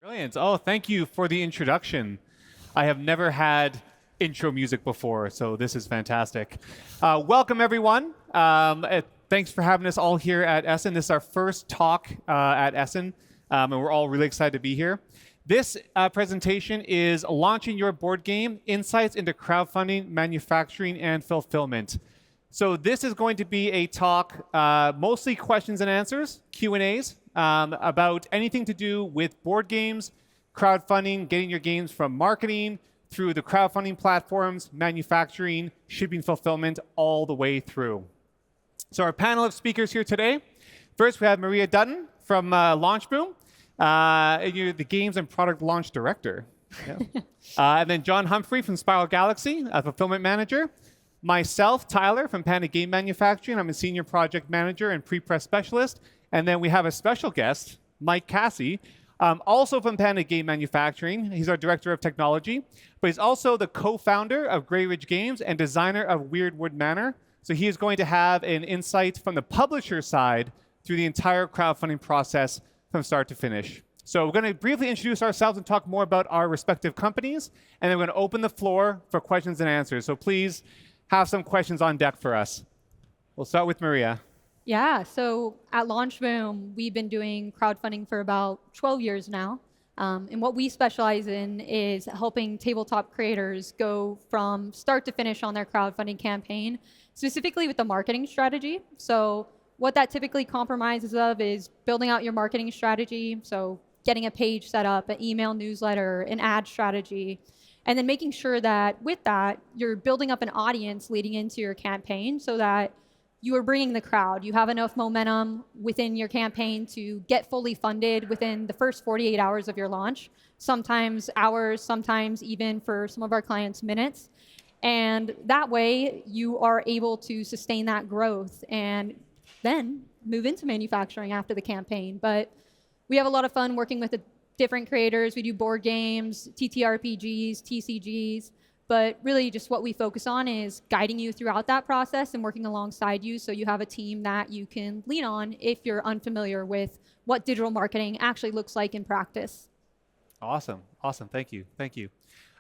Brilliant. Oh, thank you for the introduction. I have never had intro music before, so this is fantastic. Welcome, everyone. Thanks for having us all here at Essen. This is our first talk at Essen, and we're all really excited to be here. This presentation is Launching Your Board Game, Insights into Crowdfunding, Manufacturing, and Fulfillment. So this is going to be a talk, mostly questions and answers, Q&As, about anything to do with board games, crowdfunding, getting your games from marketing through the crowdfunding platforms, manufacturing, shipping, fulfillment, all the way through. So our panel of speakers here today. First, we have Maria Dutton from LaunchBoom. You're the Games and Product Launch Director. Yeah. And then John Humphrey from Spiral Galaxy, a Fulfillment Manager. Myself, Tyler from Panda Game Manufacturing. I'm a Senior Project Manager and Pre-Press Specialist. And then we have a special guest, Mike Cassie, also from Panda Game Manufacturing. He's our Director of Technology, but he's also the co-founder of Grey Ridge Games and designer of Weirdwood Manor. So he is going to have an insight from the publisher side through the entire crowdfunding process from start to finish. So we're going to briefly introduce ourselves and talk more about our respective companies, and then we're going to open the floor for questions and answers. So please have some questions on deck for us. We'll start with Maria. Yeah, so at LaunchBoom, we've been doing crowdfunding for about 12 years now. And what we specialize in is helping tabletop creators go from start to finish on their crowdfunding campaign, specifically with the marketing strategy. So what that typically compromises of is building out your marketing strategy, so getting a page set up, an email newsletter, an ad strategy, and then making sure that with that, you're building up an audience leading into your campaign so that you are bringing the crowd. You have enough momentum within your campaign to get fully funded within the first 48 hours of your launch, sometimes hours, sometimes even for some of our clients, minutes. And that way, you are able to sustain that growth and then move into manufacturing after the campaign. But we have a lot of fun working with the different creators. We do board games, TTRPGs, TCGs. But really just what we focus on is guiding you throughout that process and working alongside you so you have a team that you can lean on if you're unfamiliar with what digital marketing actually looks like in practice. Awesome. Thank you.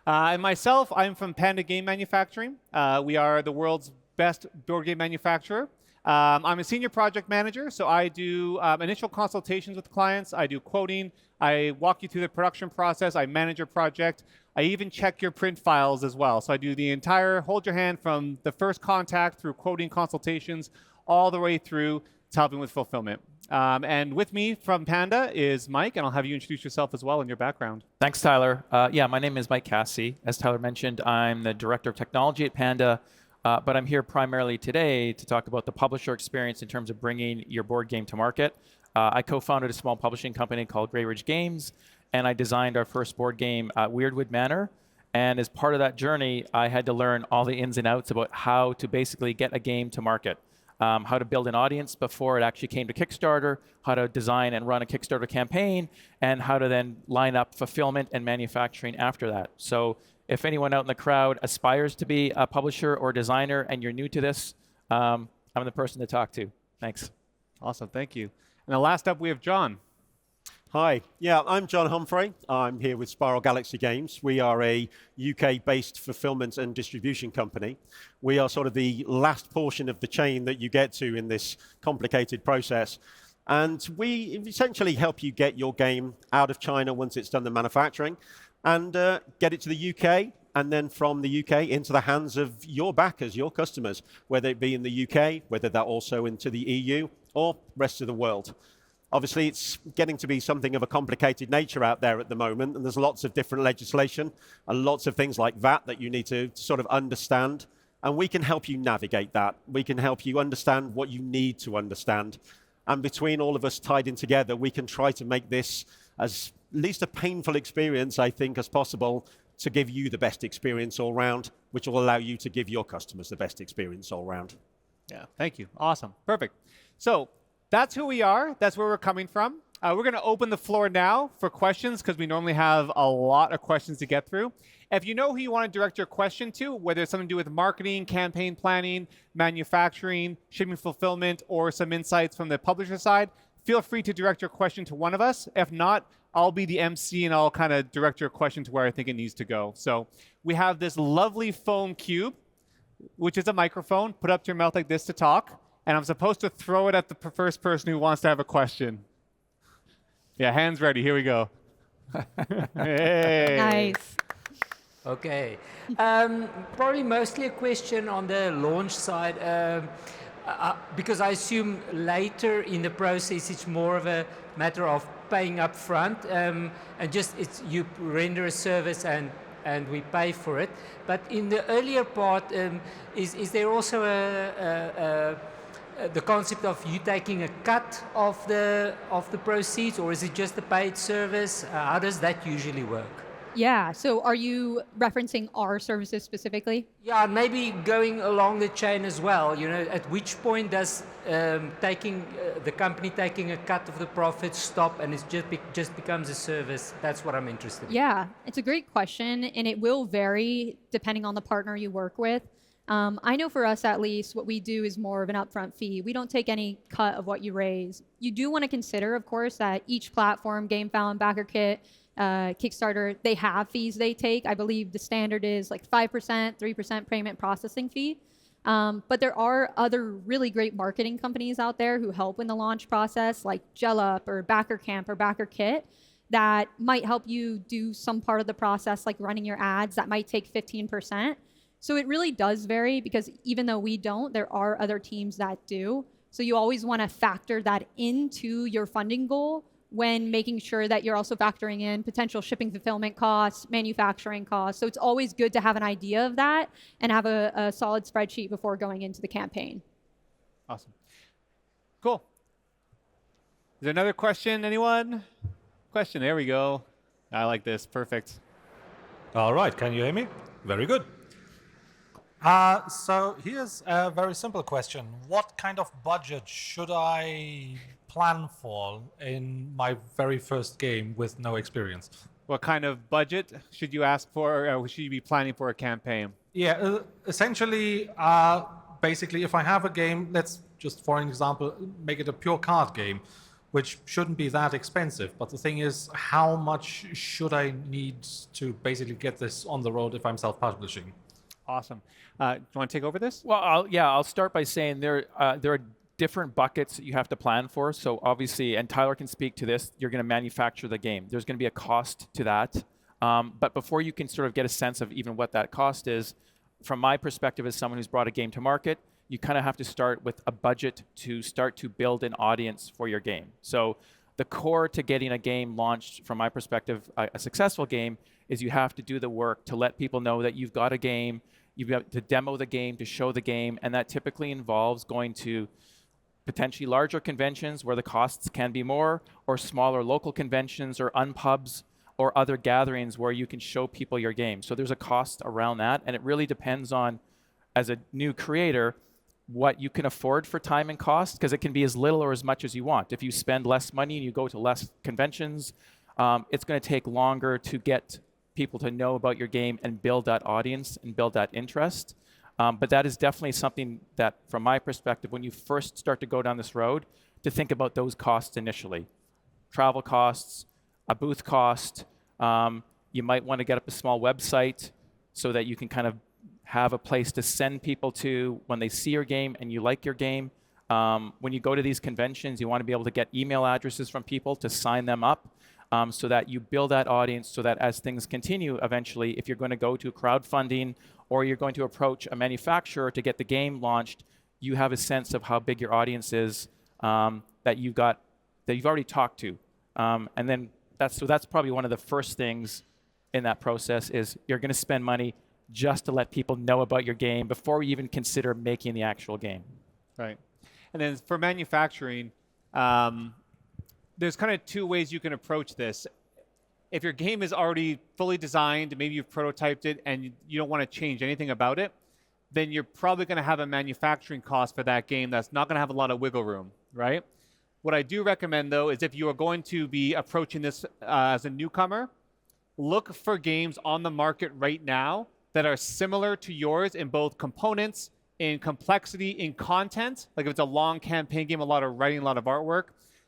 And myself, I'm from Panda Game Manufacturing. We are the world's best board game manufacturer. I'm a senior project manager, so I do initial consultations with clients. I do quoting. I walk you through the production process. I manage your project. I even check your print files as well. So I do the entire, hold your hand from the first contact through quoting consultations all the way through to helping with fulfillment. And with me from Panda is Mike, and I'll have you introduce yourself as well and your background. Thanks, Tyler. My name is Mike Cassie. As Tyler mentioned, I'm the Director of Technology at Panda, but I'm here primarily today to talk about the publisher experience in terms of bringing your board game to market. I co-founded a small publishing company called Grey Ridge Games, and I designed our first board game, Weirdwood Manor. And as part of that journey, I had to learn all the ins and outs about how to basically get a game to market, how to build an audience before it actually came to Kickstarter, how to design and run a Kickstarter campaign, and how to then line up fulfillment and manufacturing after that. So if anyone out in the crowd aspires to be a publisher or designer and you're new to this, I'm the person to talk to. Thanks. Awesome, thank you. And then last up, we have John. Hi, I'm John Humphrey. I'm here with Spiral Galaxy Games. We are a UK-based fulfillment and distribution company. We are sort of the last portion of the chain that you get to in this complicated process. And we essentially help you get your game out of China once it's done the manufacturing and get it to the UK, and then from the UK into the hands of your backers, your customers, whether it be in the UK, whether that also into the EU or rest of the world. Obviously, it's getting to be something of a complicated nature out there at the moment, and there's lots of different legislation and lots of things like that that you need to sort of understand, and we can help you navigate that. We can help you understand what you need to understand, and between all of us tied in together, we can try to make this as least a painful experience, I think, as possible to give you the best experience all round, which will allow you to give your customers the best experience all round. Yeah, thank you. Awesome, perfect. So that's who we are. That's where we're coming from. We're going to open the floor now for questions because we normally have a lot of questions to get through. If you know who you want to direct your question to, whether it's something to do with marketing, campaign planning, manufacturing, shipping fulfillment, or some insights from the publisher side, feel free to direct your question to one of us. If not, I'll be the MC and I'll kind of direct your question to where I think it needs to go. So we have this lovely foam cube, which is a microphone, put up to your mouth like this to talk, and I'm supposed to throw it at the first person who wants to have a question. Yeah, hands ready. Here we go. Hey. Nice. Okay. Probably mostly a question on the launch side, because I assume later in the process it's more of a matter of paying up front, and just you render a service and we pay for it. But in the earlier part, is there also the concept of you taking a cut of the proceeds, or is it just a paid service? How does that usually work? Yeah. So are you referencing our services specifically? Yeah, maybe going along the chain as well. You know, at which point does the company taking a cut of the profits stop, and it just becomes a service? That's what I'm interested in. Yeah, it's a great question, and it will vary depending on the partner you work with. I know for us at least, what we do is more of an upfront fee. We don't take any cut of what you raise. You do want to consider, of course, that each platform, GameFound, BackerKit, Kickstarter, they have fees they take. I believe the standard is like 5%, 3% payment processing fee. But there are other really great marketing companies out there who help in the launch process, like GelUp or BackerCamp or BackerKit, that might help you do some part of the process, like running your ads. That might take 15%. So it really does vary, because even though we don't, there are other teams that do. So you always want to factor that into your funding goal when making sure that you're also factoring in potential shipping fulfillment costs, manufacturing costs. So it's always good to have an idea of that and have a solid spreadsheet before going into the campaign. Awesome. Cool. Is there another question, anyone? Question, there we go. I like this, perfect. All right, can you hear me? Very good. So here's a very simple question. What kind of budget should I plan for in my very first game with no experience? What kind of budget should you ask for, or should you be planning for a campaign? Yeah, essentially, basically, if I have a game, let's just, for an example, make it a pure card game, which shouldn't be that expensive. But the thing is, how much should I need to basically get this on the road if I'm self-publishing? Awesome. Do you want to take over this? Well, I'll start by saying there are different buckets that you have to plan for. So obviously, and Tyler can speak to this, you're going to manufacture the game. There's going to be a cost to that. But before you can sort of get a sense of even what that cost is, from my perspective as someone who's brought a game to market, you kind of have to start with a budget to start to build an audience for your game. So the core to getting a game launched, from my perspective, a successful game, is you have to do the work to let people know that you've got a game. You've got to demo the game, to show the game, and that typically involves going to potentially larger conventions where the costs can be more, or smaller local conventions or unpubs or other gatherings where you can show people your game. So there's a cost around that, and it really depends on, as a new creator, what you can afford for time and cost, because it can be as little or as much as you want. If you spend less money and you go to less conventions, it's going to take longer to get people to know about your game and build that audience and build that interest. But that is definitely something that, from my perspective, when you first start to go down this road, to think about those costs initially. Travel costs, a booth cost. You might want to get up a small website so that you can kind of have a place to send people to when they see your game and you like your game. When you go to these conventions, you want to be able to get email addresses from people to sign them up. So that you build that audience, so that as things continue, eventually, if you're going to go to crowdfunding or you're going to approach a manufacturer to get the game launched, you have a sense of how big your audience is that you've already talked to. And then that's probably one of the first things in that process, is you're going to spend money just to let people know about your game before you even consider making the actual game. Right. And then for manufacturing, there's kind of two ways you can approach this. If your game is already fully designed, maybe you've prototyped it and you don't want to change anything about it, then you're probably going to have a manufacturing cost for that game that's not going to have a lot of wiggle room, right? What I do recommend, though, is if you are going to be approaching this as a newcomer, look for games on the market right now that are similar to yours in both components, in complexity, in content. Like if it's a long campaign game, a lot of writing, a lot of artwork,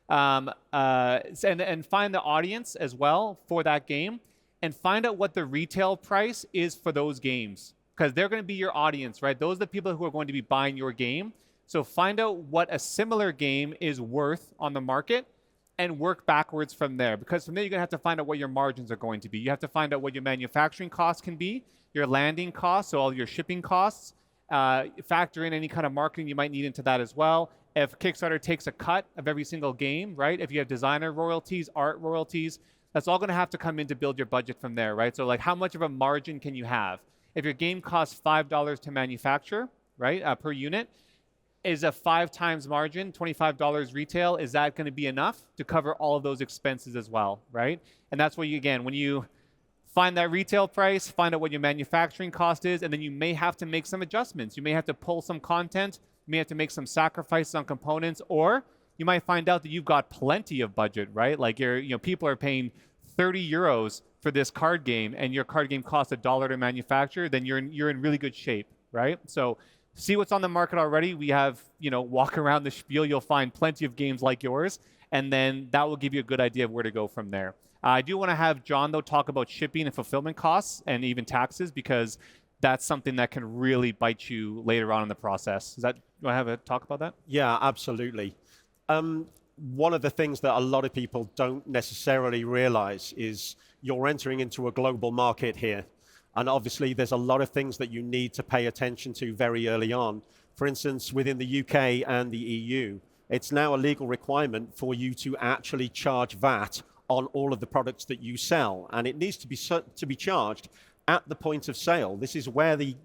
and find the audience as well for that game, and find out what the retail price is for those games, because they're going to be your audience, right? Those are the people who are going to be buying your game. So find out what a similar game is worth on the market and work backwards from there, because from there you're going to have to find out what your margins are going to be. You have to find out what your manufacturing costs can be, your landing costs, so all your shipping costs. Factor in any kind of marketing you might need into that as well. If Kickstarter takes a cut of every single game, right? If you have designer royalties, art royalties, that's all going to have to come in to build your budget from there, right? So like, how much of a margin can you have? If your game costs $5 to manufacture, right, per unit, is a 5 times margin, $25 retail, is that going to be enough to cover all of those expenses as well, right? And that's what you, again, when you find that retail price, find out what your manufacturing cost is, and then you may have to make some adjustments. You may have to pull some content, you may have to make some sacrifices on components, or you might find out that you've got plenty of budget, right? Like people are paying 30 euros for this card game, and your card game costs $1 to manufacture, then you're in really good shape, right? So see what's on the market already. We have, walk around the spiel, you'll find plenty of games like yours, and then that will give you a good idea of where to go from there. I do want to have John, though, talk about shipping and fulfillment costs and even taxes, because that's something that can really bite you later on in the process. You want to have a talk about that? Yeah, absolutely. One of the things that a lot of people don't necessarily realize is you're entering into a global market here. And obviously, there's a lot of things that you need to pay attention to very early on. For instance, within the UK and the EU, it's now a legal requirement for you to actually charge VAT on all of the products that you sell. And it needs to be charged at the point of sale. This is where the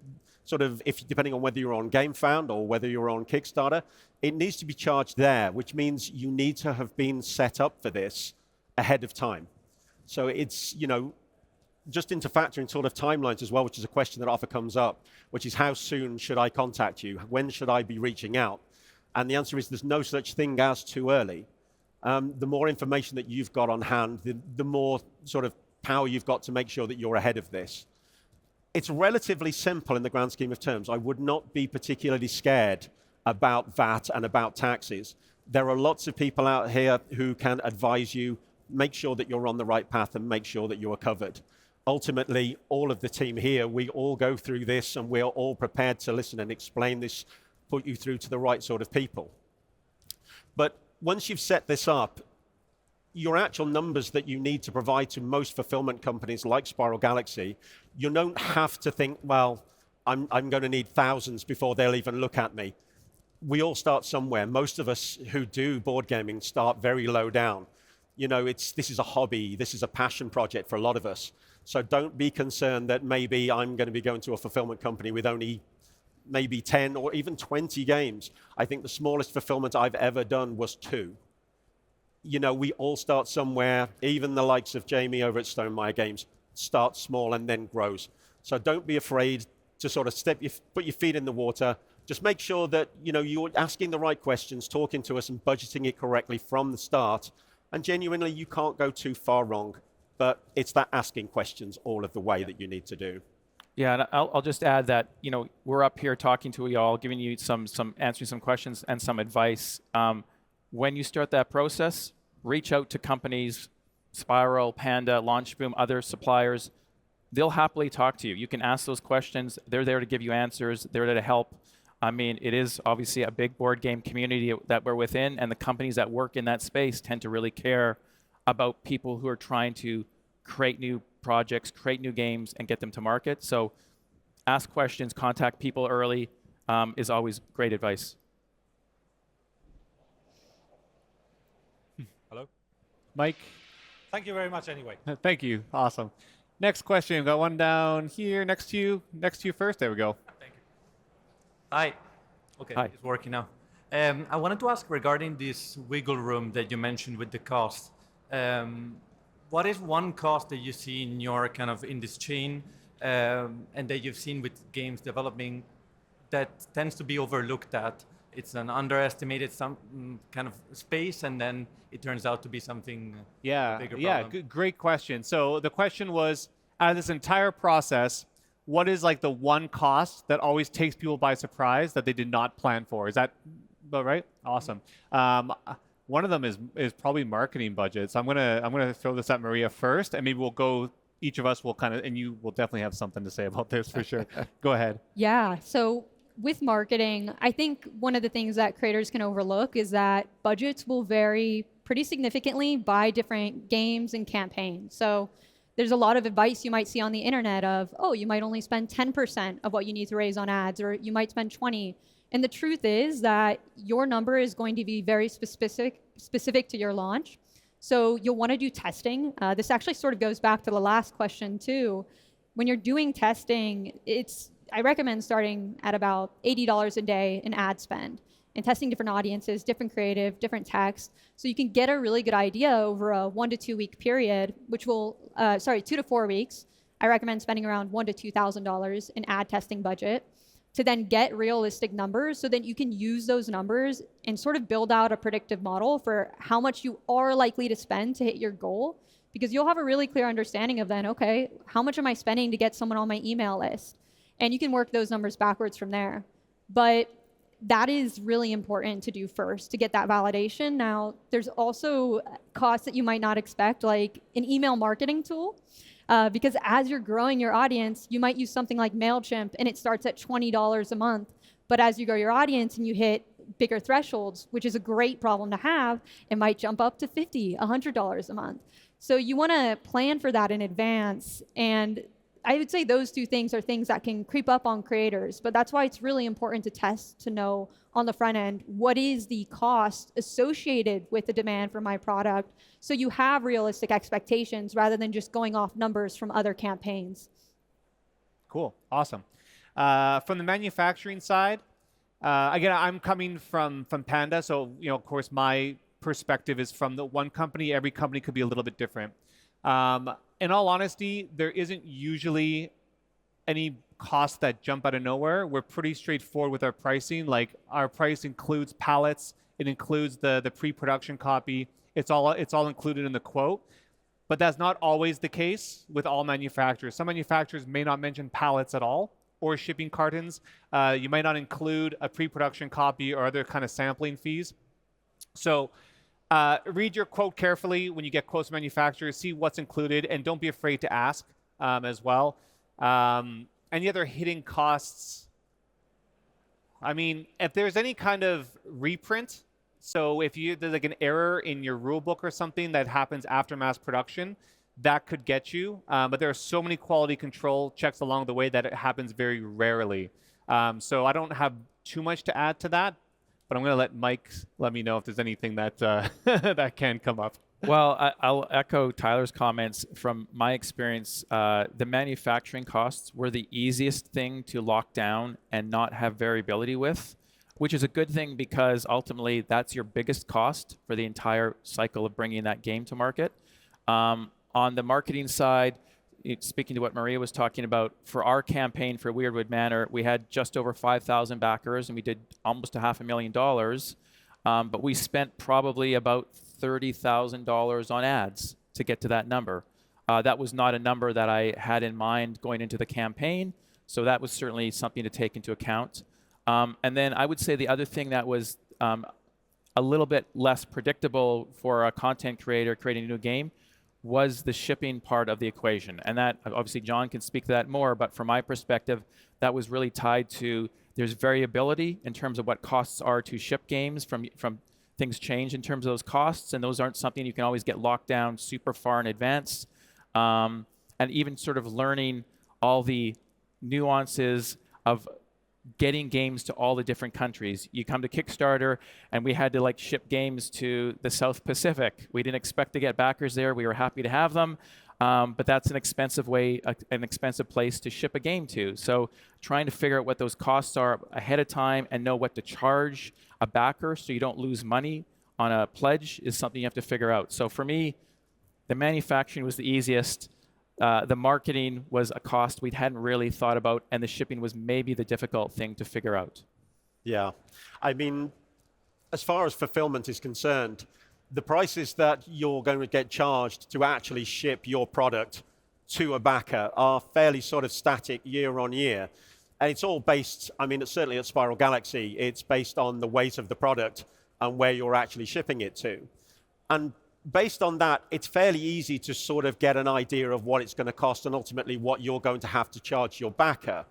depending on whether you're on GameFound or whether you're on Kickstarter, it needs to be charged there, which means you need to have been set up for this ahead of time. So it's, just into factoring sort of timelines as well, which is a question that often comes up, which is how soon should I contact you? When should I be reaching out? And the answer is there's no such thing as too early. The more information that you've got on hand, the more sort of power you've got to make sure that you're ahead of this. It's relatively simple in the grand scheme of terms. I would not be particularly scared about VAT and about taxes. There are lots of people out here who can advise you, make sure that you're on the right path and make sure that you are covered. Ultimately, all of the team here, we all go through this and we're all prepared to listen and explain this, put you through to the right sort of people. But once you've set this up, your actual numbers that you need to provide to most fulfillment companies like Spiral Galaxy, you don't have to think, well, I'm going to need thousands before they'll even look at me. We all start somewhere. Most of us who do board gaming start very low down. This is a hobby. This is a passion project for a lot of us. So don't be concerned that maybe I'm going to be going to a fulfillment company with only maybe 10 or even 20 games. I think the smallest fulfillment I've ever done was 2. We all start somewhere. Even the likes of Jamie over at Stonemaier Games start small and then grows. So don't be afraid to sort of put your feet in the water. Just make sure that you're asking the right questions, talking to us and budgeting it correctly from the start. And genuinely, you can't go too far wrong. But it's that asking questions all of the way that you need to do. Yeah, and I'll just add that we're up here talking to you all, giving you some answering some questions and some advice. When you start that process, reach out to companies, Spiral, Panda, Launchboom, other suppliers. They'll happily talk to you. You can ask those questions. They're there to give you answers. They're there to help. I mean, it is obviously a big board game community that we're within, and the companies that work in that space tend to really care about people who are trying to create new projects, create new games, and get them to market. So ask questions, contact people early is always great advice. Hello? Mike? Thank you very much anyway. Thank you. Awesome. Next question. We've got one down here next to you. Next to you first. There we go. Thank you. Hi. Okay, Hi. it's working now. I wanted to ask regarding this wiggle room that you mentioned with the cost. What is one cost that you see in your in this chain and that you've seen with games developing that tends to be overlooked at? It's an underestimated kind of space, and then it turns out to be something bigger problem. Great question. So the question was, out of this entire process, what is like the one cost that always takes people by surprise that they did not plan for? Is that about right? Awesome. One of them is probably marketing budget. So I'm gonna throw this at Maria first, and maybe we'll go. Each of us will kind of, and you will definitely have something to say about this for sure. Go ahead. Yeah. So with marketing, I think one of the things that creators can overlook is that budgets will vary pretty significantly by different games and campaigns. So there's a lot of advice you might see on the internet of, oh, you might only spend 10% of what you need to raise on ads, or you might spend 20. And the truth is that your number is going to be very specific to your launch. So you'll want to do testing. This actually sort of goes back to the last question too. When you're doing testing, I recommend starting at about $80 a day in ad spend and testing different audiences, different creative, different text. So you can get a really good idea over a 1 to 2 week period, which will, 2 to 4 weeks. I recommend spending around $1,000 to $2,000 in ad testing budget to then get realistic numbers so that you can use those numbers and sort of build out a predictive model for how much you are likely to spend to hit your goal. Because you'll have a really clear understanding of then, okay, how much am I spending to get someone on my email list? And you can work those numbers backwards from there. But that is really important to do first to get that validation. Now, there's also costs that you might not expect, like an email marketing tool. Because as you're growing your audience, you might use something like MailChimp and it starts at $20 a month. But as you grow your audience and you hit bigger thresholds, which is a great problem to have, it might jump up to $50, $100 a month. So you want to plan for that in advance. And I would say those two things are things that can creep up on creators, but that's why it's really important to test to know on the front end, what is the cost associated with the demand for my product, so you have realistic expectations rather than just going off numbers from other campaigns. Cool, awesome. From the manufacturing side, again, I'm coming from Panda, so of course my perspective is from the one company. Every company could be a little bit different. In all honesty, there isn't usually any costs that jump out of nowhere. We're pretty straightforward with our pricing. Like, our price includes pallets, it includes the pre-production copy. It's all included in the quote. But that's not always the case with all manufacturers. Some manufacturers may not mention pallets at all or shipping cartons. You might not include a pre-production copy or other kind of sampling fees. So read your quote carefully when you get quotes from manufacturers, see what's included, and don't be afraid to ask as well. Any other hidden costs? I mean, if there's any kind of reprint, so if there's like an error in your rule book or something that happens after mass production, that could get you. But there are so many quality control checks along the way that it happens very rarely. So I don't have too much to add to that. But I'm going to let Mike let me know if there's anything that that can come up. Well, I'll echo Tyler's comments. From my experience, the manufacturing costs were the easiest thing to lock down and not have variability with, which is a good thing because ultimately that's your biggest cost for the entire cycle of bringing that game to market. On the marketing side, speaking to what Maria was talking about, for our campaign for Weirdwood Manor, we had just over 5,000 backers and we did almost $500,000. But we spent probably about $30,000 on ads to get to that number. That was not a number that I had in mind going into the campaign, so that was certainly something to take into account. And then I would say the other thing that was a little bit less predictable for a content creator creating a new game was the shipping part of the equation. And that, obviously John can speak to that more, but from my perspective, that was really tied to, there's variability in terms of what costs are to ship games from things change in terms of those costs, and those aren't something you can always get locked down super far in advance. And even sort of learning all the nuances of getting games to all the different countries. You come to Kickstarter and we had to ship games to the South Pacific. We didn't expect to get backers there. We were happy to have them. But that's an expensive place to ship a game to. So trying to figure out what those costs are ahead of time and know what to charge a backer so you don't lose money on a pledge is something you have to figure out. So for me, the manufacturing was the easiest. The marketing was a cost we hadn't really thought about, and the shipping was maybe the difficult thing to figure out. Yeah. I mean, as far as fulfillment is concerned, the prices that you're going to get charged to actually ship your product to a backer are fairly sort of static year on year. And it's all based, I mean, certainly at Spiral Galaxy, it's based on the weight of the product and where you're actually shipping it to. And based on that, it's fairly easy to sort of get an idea of what it's going to cost and ultimately what you're going to have to charge your backer.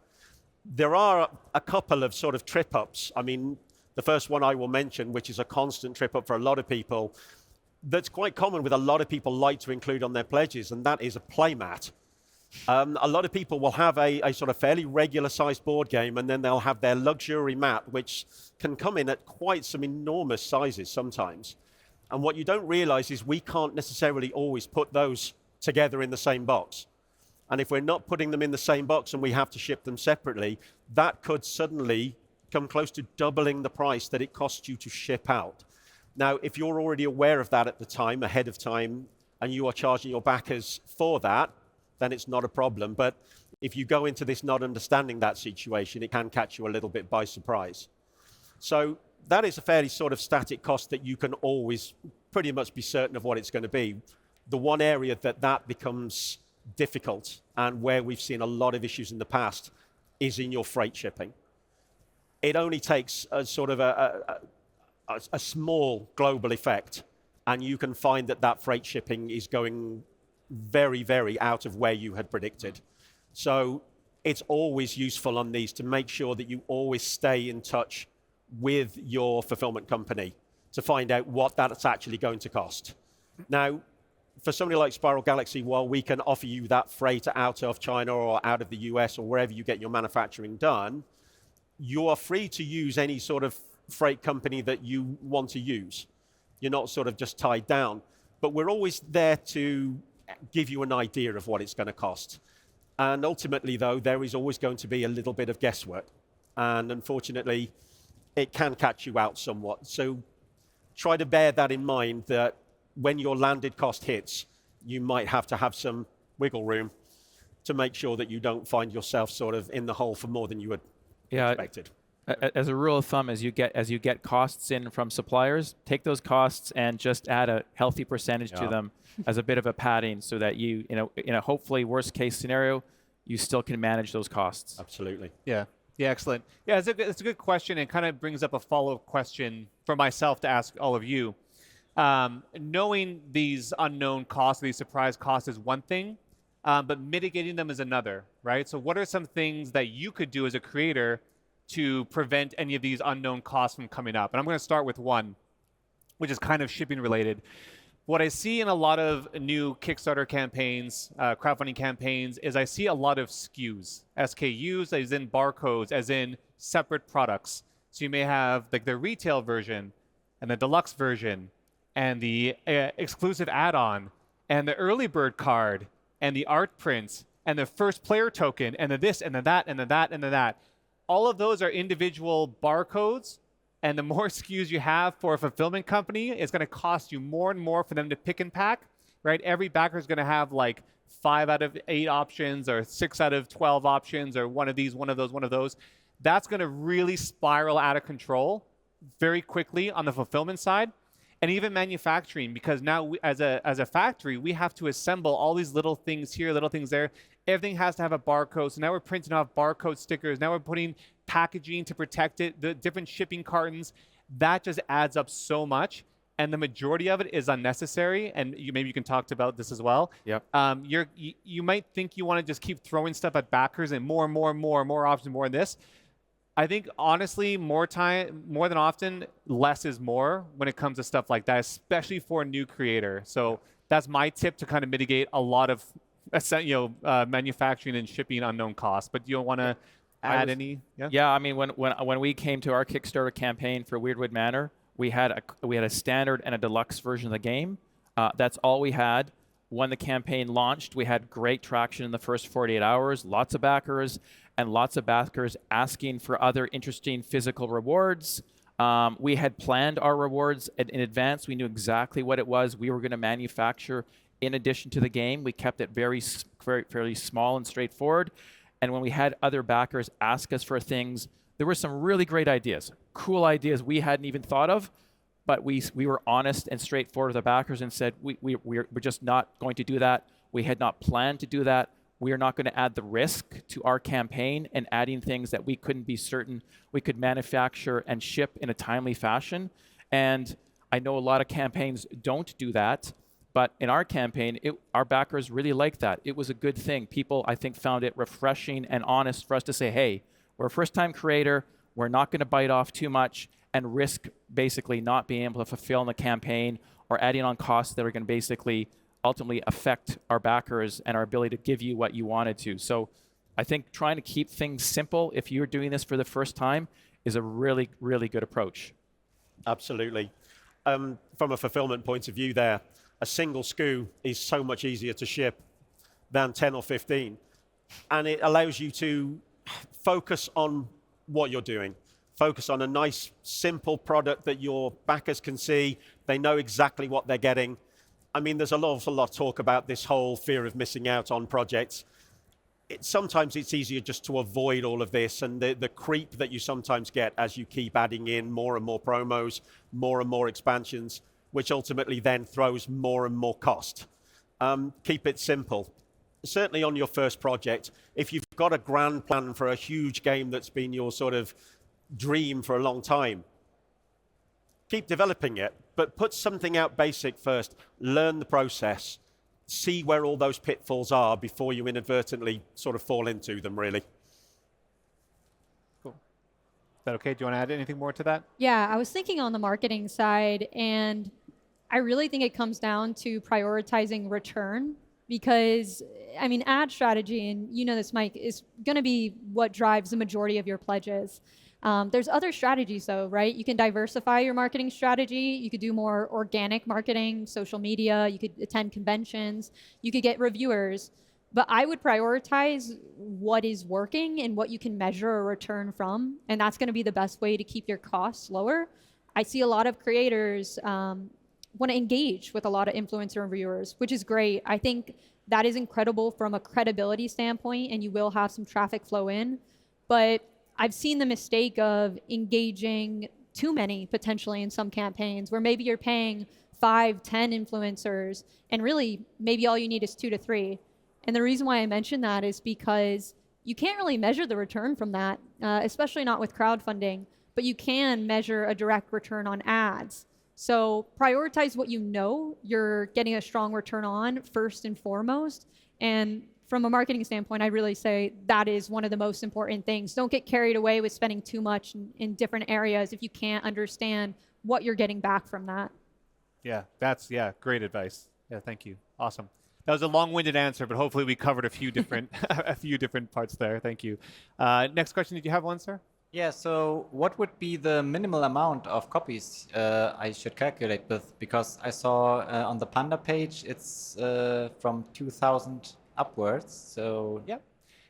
There are a couple of sort of trip-ups. I mean, the first one I will mention, which is a constant trip-up for a lot of people, that's quite common with a lot of people like to include on their pledges, and that is a playmat. A lot of people will have a sort of fairly regular sized board game, and then they'll have their luxury mat, which can come in at quite some enormous sizes sometimes. And what you don't realize is we can't necessarily always put those together in the same box. And if we're not putting them in the same box and we have to ship them separately, that could suddenly come close to doubling the price that it costs you to ship out. Now, if you're already aware of that at the time, ahead of time, and you are charging your backers for that, then it's not a problem. But if you go into this not understanding that situation, it can catch you a little bit by surprise. So that is a fairly sort of static cost that you can always pretty much be certain of what it's going to be. The one area that becomes difficult and where we've seen a lot of issues in the past is in your freight shipping. It only takes a sort of a small global effect, and you can find that freight shipping is going very, very out of where you had predicted. So it's always useful on these to make sure that you always stay in touch with your fulfillment company to find out what that's actually going to cost. Now, for somebody like Spiral Galaxy, while we can offer you that freight out of China or out of the US or wherever you get your manufacturing done, you are free to use any sort of freight company that you want to use. You're not sort of just tied down. But we're always there to give you an idea of what it's going to cost. And ultimately, though, there is always going to be a little bit of guesswork. And unfortunately, it can catch you out somewhat. So try to bear that in mind, that when your landed cost hits, you might have to have some wiggle room to make sure that you don't find yourself sort of in the hole for more than you had expected. As a rule of thumb, as you get costs in from suppliers, take those costs and just add a healthy percentage to them as a bit of a padding, so that you know, in a hopefully worst case scenario, you still can manage those costs. Absolutely. Yeah. Yeah, excellent. Yeah, it's a good question, and kind of brings up a follow-up question for myself to ask all of you. Knowing these unknown costs, these surprise costs is one thing, but mitigating them is another, right? So what are some things that you could do as a creator to prevent any of these unknown costs from coming up? And I'm going to start with one, which is kind of shipping related. What I see in a lot of new Kickstarter campaigns, crowdfunding campaigns, is I see a lot of SKUs. SKUs as in barcodes, as in separate products. So you may have like the retail version and the deluxe version and the exclusive add-on and the early bird card and the art prints and the first player token and the this and the that and the that and the that. All of those are individual barcodes, and the more SKUs you have for a fulfillment company, it's going to cost you more and more for them to pick and pack, right? Every backer is going to have like 5 out of 8 options or 6 out of 12 options or one of these, one of those, one of those. That's going to really spiral out of control very quickly on the fulfillment side. And even manufacturing, because now we, as a factory, we have to assemble all these little things here, little things there. Everything has to have a barcode. So now we're printing off barcode stickers. Now we're putting packaging to protect it, the different shipping cartons. That just adds up so much. And the majority of it is unnecessary. And maybe you can talk about this as well. Yep. You might think you want to just keep throwing stuff at backers and more options, more of this. I think honestly, more than often, less is more when it comes to stuff like that, especially for a new creator. So that's my tip to kind of mitigate a lot of manufacturing and shipping unknown costs. But you don't want to add any? Yeah. Yeah, I mean, when we came to our Kickstarter campaign for Weirdwood Manor, we had a standard and a deluxe version of the game. That's all we had. When the campaign launched, we had great traction in the first 48 hours, lots of backers, and lots of backers asking for other interesting physical rewards. We had planned our rewards in advance. We knew exactly what it was we were going to manufacture in addition to the game. We kept it fairly small and straightforward. And when we had other backers ask us for things, there were some really great ideas, cool ideas we hadn't even thought of. But we were honest and straightforward with the backers and said, we're just not going to do that. We had not planned to do that. We are not going to add the risk to our campaign and adding things that we couldn't be certain we could manufacture and ship in a timely fashion. And I know a lot of campaigns don't do that, but in our campaign, our backers really liked that. It was a good thing. People, I think, found it refreshing and honest for us to say, hey, we're a first-time creator. We're not going to bite off too much and risk basically not being able to fulfill in the campaign or adding on costs that are going to basically ultimately affect our backers and our ability to give you what you wanted to. So I think trying to keep things simple if you're doing this for the first time is a really, really good approach. Absolutely. From a fulfillment point of view there, a single SKU is so much easier to ship than 10 or 15. And it allows you to focus on what you're doing. Focus on a nice, simple product that your backers can see. They know exactly what they're getting. I mean, there's a lot of talk about this whole fear of missing out on projects. Sometimes it's easier just to avoid all of this and the creep that you sometimes get as you keep adding in more and more promos, more and more expansions, which ultimately then throws more and more cost. Keep it simple. Certainly on your first project, if you've got a grand plan for a huge game that's been your sort of dream for a long time, keep developing it, but put something out basic first. Learn the process. See where all those pitfalls are before you inadvertently sort of fall into them, really. Cool. Is that okay? Do you want to add anything more to that? Yeah, I was thinking on the marketing side, and I really think it comes down to prioritizing return because, I mean, ad strategy, and you know this, Mike, is going to be what drives the majority of your pledges. There's other strategies though, right? You can diversify your marketing strategy. You could do more organic marketing, social media. You could attend conventions. You could get reviewers. But I would prioritize what is working and what you can measure a return from. And that's going to be the best way to keep your costs lower. I see a lot of creators want to engage with a lot of influencer reviewers, which is great. I think that is incredible from a credibility standpoint, and you will have some traffic flow in. But I've seen the mistake of engaging too many potentially in some campaigns where maybe you're paying 5, 10 influencers and really maybe all you need is 2 to 3. And the reason why I mention that is because you can't really measure the return from that, especially not with crowdfunding, but you can measure a direct return on ads. So prioritize what you know you're getting a strong return on first and foremost. And from a marketing standpoint, I really say that is one of the most important things. Don't get carried away with spending too much in different areas if you can't understand what you're getting back from that. Yeah, that's great advice. Yeah, thank you. Awesome. That was a long-winded answer, but hopefully we covered a few different a few different parts there. Thank you. Next question. Did you have one, sir? Yeah, so what would be the minimal amount of copies I should calculate with? Because I saw on the Panda page, it's from 2,000 upwards, so...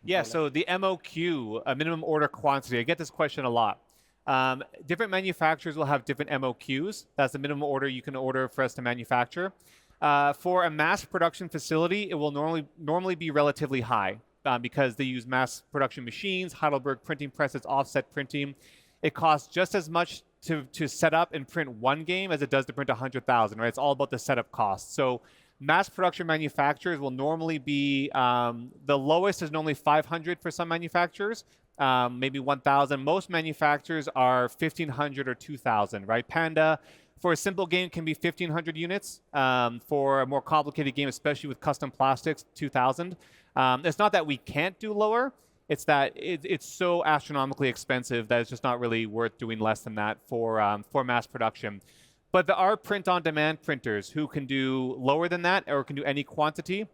Yeah, so the MOQ, a minimum order quantity, I get this question a lot. Different manufacturers will have different MOQs. That's the minimum order you can order for us to manufacture. For a mass production facility, it will normally be relatively high because they use mass production machines, Heidelberg printing presses, offset printing. It costs just as much to set up and print one game as it does to print 100,000, right? It's all about the setup cost. So mass production manufacturers will normally be, the lowest is normally 500 for some manufacturers, maybe 1,000. Most manufacturers are 1,500 or 2,000, right? Panda, for a simple game, can be 1,500 units. For a more complicated game, especially with custom plastics, 2,000. It's not that we can't do lower. It's that it's so astronomically expensive that it's just not really worth doing less than that for mass production. But there are print-on-demand printers who can do lower than that or can do any quantity.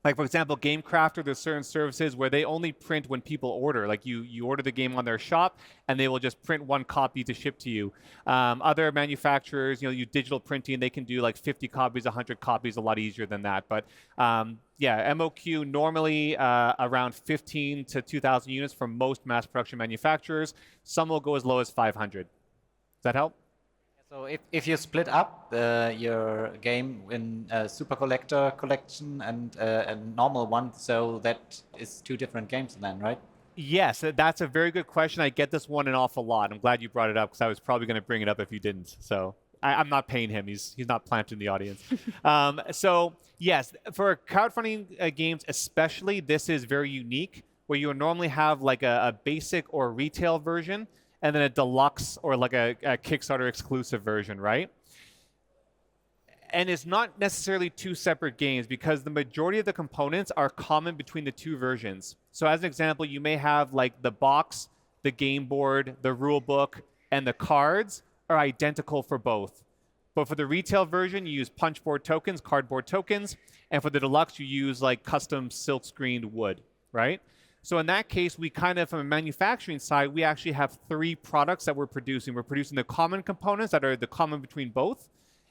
Like, for example, GameCrafter, there's certain services where they only print when people order. Like, you order the game on their shop, and they will just print one copy to ship to you. Other manufacturers, use digital printing. They can do like 50 copies, 100 copies, a lot easier than that. But yeah, MOQ normally around 15 to 2,000 units for most mass production manufacturers. Some will go as low as 500. Does that help? So if you split up your game in a Super Collector collection and a normal one, so that is 2 different games then, right? Yes, that's a very good question. I get this one an awful lot. I'm glad you brought it up because I was probably going to bring it up if you didn't. So I'm not paying him. He's not planted in the audience. So yes, for crowdfunding games especially, this is very unique where you would normally have like a basic or retail version. and then a deluxe or like a Kickstarter exclusive version, right? And it's not necessarily two separate games because the majority of the components are common between the two versions. So as an example, you may have like the box, the game board, the rule book, and the cards are identical for both. But for the retail version, you use punchboard tokens, cardboard tokens, and for the deluxe, you use like custom silk screened wood, right? So in that case, we kind of, from a manufacturing side, we actually have 3 products that we're producing. We're producing the common components that are the common between both,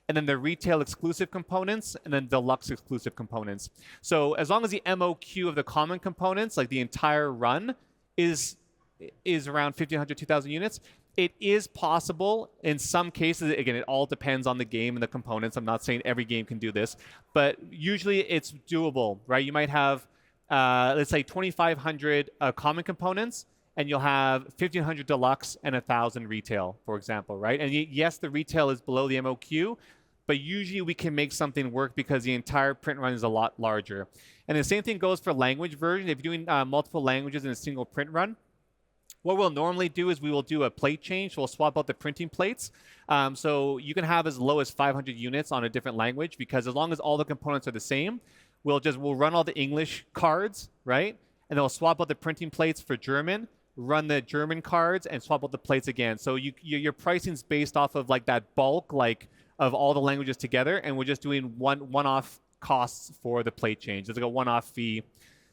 and then the retail exclusive components, and then deluxe exclusive components. So as long as the MOQ of the common components, like the entire run, is around 1,500, 2,000 units, it is possible in some cases. Again, it all depends on the game and the components. I'm not saying every game can do this, but usually it's doable, right? You might have, let's say, 2,500 common components, and you'll have 1,500 deluxe and 1,000 retail, for example, right? And yes, the retail is below the MOQ, but usually we can make something work because the entire print run is a lot larger. And the same thing goes for language version. If you're doing multiple languages in a single print run, what we'll normally do is we will do a plate change. We'll swap out the printing plates. So you can have as low as 500 units on a different language, because as long as all the components are the same, we'll run all the English cards, right? And then we'll swap out the printing plates for German, run the German cards, and swap out the plates again. So your pricing's based off of like that bulk, like of all the languages together, and we're just doing one-off costs for the plate change. There's like a one-off fee,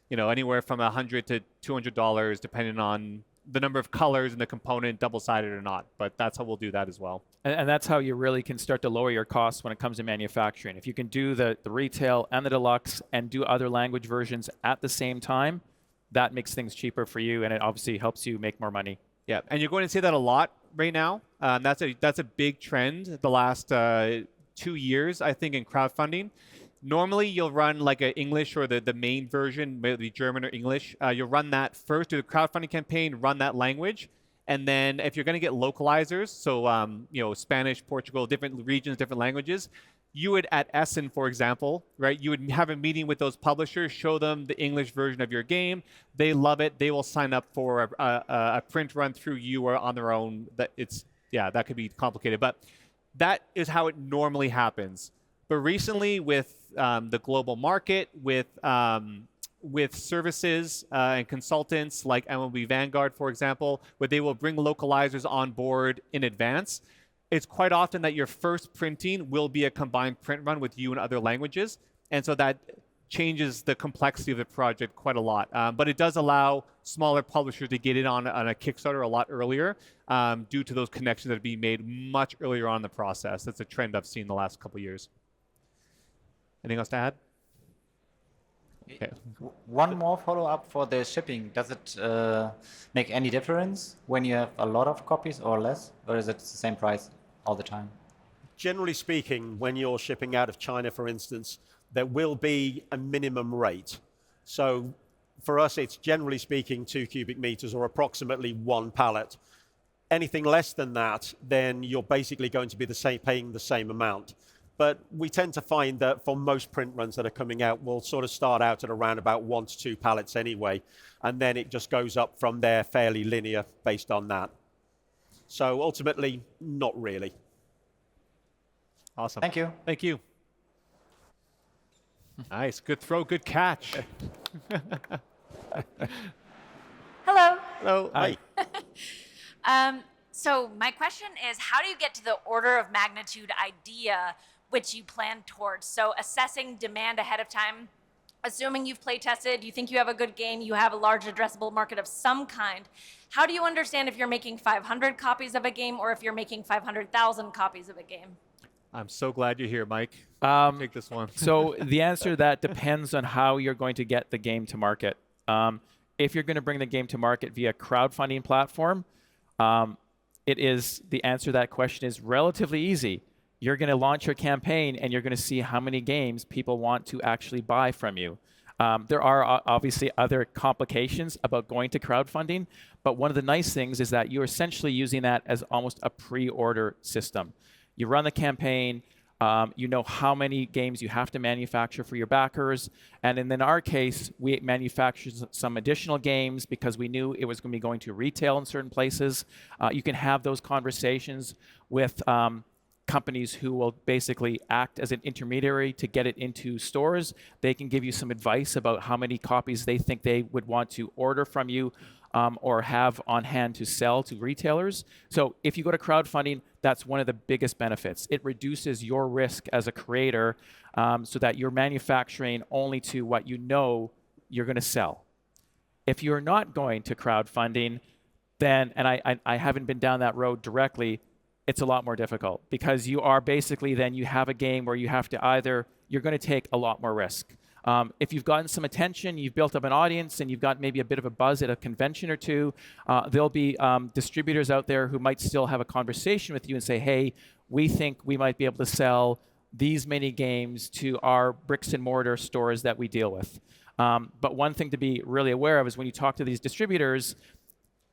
anywhere from $100 to $200, depending on the number of colors in the component, double-sided or not. But that's how we'll do that as well. And that's how you really can start to lower your costs when it comes to manufacturing. If you can do the retail and the deluxe and do other language versions at the same time, that makes things cheaper for you, and it obviously helps you make more money. Yeah, and you're going to see that a lot right now. That's a big trend the last 2 years, I think, in crowdfunding. Normally, you'll run like an English or the main version, maybe German or English. You'll run that first, do the crowdfunding campaign, run that language. And then if you're going to get localizers, so Spanish, Portugal, different regions, different languages, you would, at Essen, for example, right, you would have a meeting with those publishers, show them the English version of your game. They love it. They will sign up for a print run through you or on their own. That could be complicated. But that is how it normally happens. But recently, with the global market, with services and consultants like MLB Vanguard, for example, where they will bring localizers on board in advance, it's quite often that your first printing will be a combined print run with you in other languages. And so that changes the complexity of the project quite a lot. But it does allow smaller publishers to get in on a Kickstarter a lot earlier due to those connections that are being made much earlier on in the process. That's a trend I've seen the last couple of years. Anything else to add? Okay. One more follow-up for the shipping. Does it make any difference when you have a lot of copies or less? Or is it the same price all the time? Generally speaking, when you're shipping out of China, for instance, there will be a minimum rate. So for us, it's generally speaking 2 cubic meters or approximately 1 pallet. Anything less than that, then you're basically going to be paying the same amount. But we tend to find that for most print runs that are coming out, we'll sort of start out at around about 1 to 2 pallets anyway. And then it just goes up from there fairly linear based on that. So ultimately, not really. Awesome. Thank you. Thank you. Nice. Good throw. Good catch. Hello. Hello. Hi. So my question is, how do you get to the order of magnitude idea which you plan towards? So assessing demand ahead of time, assuming you've play tested, you think you have a good game, you have a large addressable market of some kind. How do you understand if you're making 500 copies of a game or if you're making 500,000 copies of a game? I'm so glad you're here, Mike. Take this one. So the answer to that depends on how you're going to get the game to market. If you're going to bring the game to market via crowdfunding platform, the answer to that question is relatively easy. You're going to launch your campaign and you're going to see how many games people want to actually buy from you. There are obviously other complications about going to crowdfunding, but one of the nice things is that you're essentially using that as almost a pre-order system. You run the campaign, You know how many games you have to manufacture for your backers. And in our case, we manufactured some additional games because we knew it was going to be going to retail in certain places. You can have those conversations with companies who will basically act as an intermediary to get it into stores. They can give you some advice about how many copies they think they would want to order from you or have on hand to sell to retailers. So if you go to crowdfunding, that's one of the biggest benefits. It reduces your risk as a creator so that you're manufacturing only to what you know you're going to sell. If you're not going to crowdfunding, then, and I haven't been down that road directly, it's a lot more difficult because you are basically then you have a game where you have to either, you're going to take a lot more risk. If you've gotten some attention, you've built up an audience, and you've got maybe a bit of a buzz at a convention or two, there'll be distributors out there who might still have a conversation with you and say, hey, we think we might be able to sell these many games to our bricks and mortar stores that we deal with. But one thing to be really aware of is when you talk to these distributors,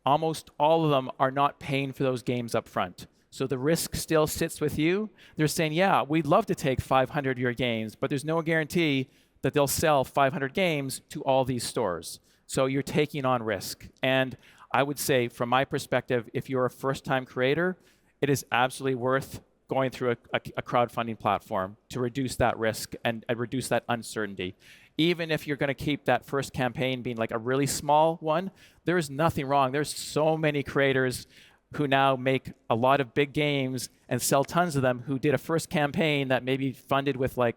almost all of them are not paying for those games up front. So the risk still sits with you. They're saying, yeah, we'd love to take 500 of your games, but there's no guarantee that they'll sell 500 games to all these stores. So you're taking on risk. And I would say, from my perspective, if you're a first-time creator, it is absolutely worth going through a crowdfunding platform to reduce that risk and reduce that uncertainty. Even if you're going to keep that first campaign being like a really small one, there is nothing wrong. There's so many creators who now make a lot of big games and sell tons of them, who did a first campaign that maybe funded with like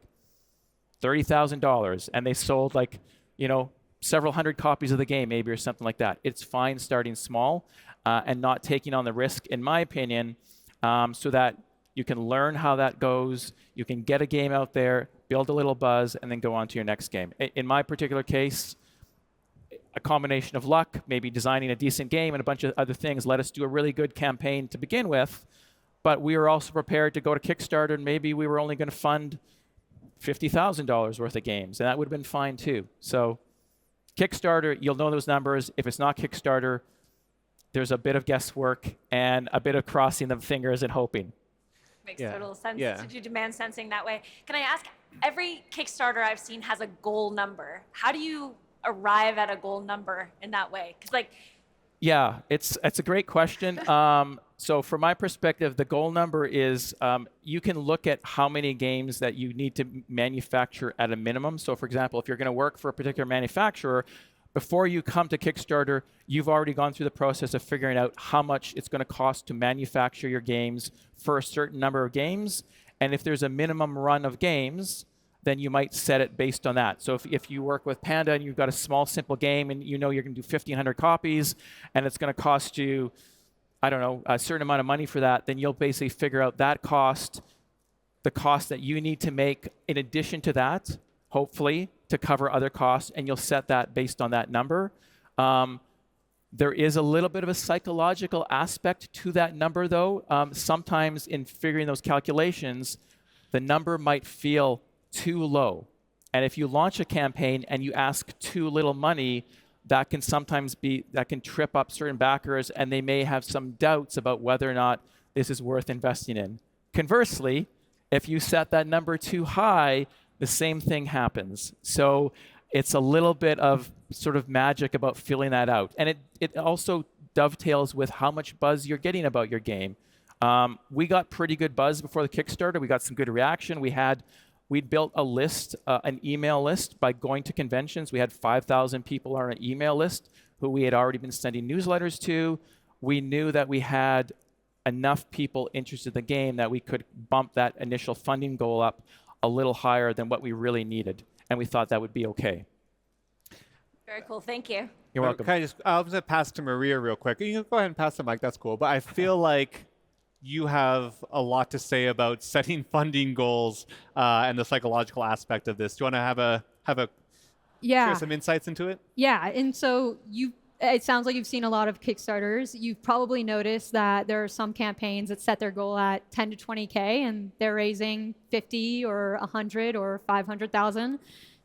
$30,000, and they sold like, several hundred copies of the game maybe or something like that. It's fine starting small and not taking on the risk, in my opinion, so that you can learn how that goes, you can get a game out there, build a little buzz, and then go on to your next game. In my particular case, a combination of luck, maybe designing a decent game and a bunch of other things let us do a really good campaign to begin with, but we were also prepared to go to Kickstarter, and maybe we were only going to fund $50,000 worth of games, and that would have been fine too. So Kickstarter, you'll know those numbers. If it's not Kickstarter, there's a bit of guesswork and a bit of crossing the fingers and hoping. Makes total sense to do demand sensing that way. Can I ask, every Kickstarter I've seen has a goal number. How do you arrive at a goal number in that way? Because yeah, it's a great question. So from my perspective, the goal number is you can look at how many games that you need to manufacture at a minimum. So for example, if you're going to work for a particular manufacturer, before you come to Kickstarter, you've already gone through the process of figuring out how much it's going to cost to manufacture your games for a certain number of games. And if there's a minimum run of games, then you might set it based on that. So if you work with Panda and you've got a small, simple game and you know you're going to do 1,500 copies and it's going to cost you, I don't know, a certain amount of money for that, then you'll basically figure out that cost, the cost that you need to make in addition to that, hopefully, to cover other costs, and you'll set that based on that number. There is a little bit of a psychological aspect to that number, though. Sometimes in figuring those calculations, the number might feel too low. And if you launch a campaign and you ask too little money, that can sometimes trip up certain backers, and they may have some doubts about whether or not this is worth investing in. Conversely, if you set that number too high, the same thing happens. So it's a little bit of sort of magic about filling that out. And it also dovetails with how much buzz you're getting about your game. We got pretty good buzz before the Kickstarter. We got some good reaction. We'd built a list, an email list by going to conventions. We had 5,000 people on an email list who we had already been sending newsletters to. We knew that we had enough people interested in the game that we could bump that initial funding goal up a little higher than what we really needed. And we thought that would be okay. very cool. Thank you. You're welcome. I'll just pass to Maria real quick. You can go ahead and pass the mic. That's cool. But I feel like you have a lot to say about setting funding goals and the psychological aspect of this. Do you want to have a share some insights into it? Yeah, and so it sounds like you've seen a lot of Kickstarters. You've probably noticed that there are some campaigns that set their goal at 10 to 20K and they're raising 50 or 100 or 500,000.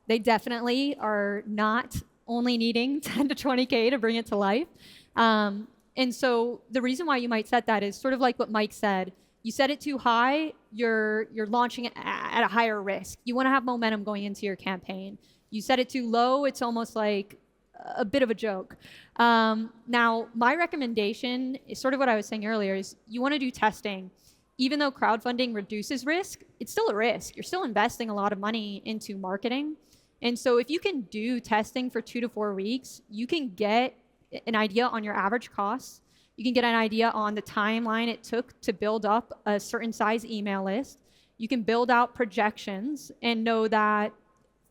They definitely are not only needing 10 to 20K to bring it to life. And so the reason why you might set that is sort of like what Mike said. You set it too high, you're launching at a higher risk. You want to have momentum going into your campaign. You set it too low, it's almost like a bit of a joke. Now, my recommendation is sort of what I was saying earlier, is you want to do testing. Even though crowdfunding reduces risk, it's still a risk. You're still investing a lot of money into marketing. And so if you can do testing for 2 to 4 weeks, you can get an idea on your average costs. You can get an idea on the timeline it took to build up a certain size email list. You can build out projections and know that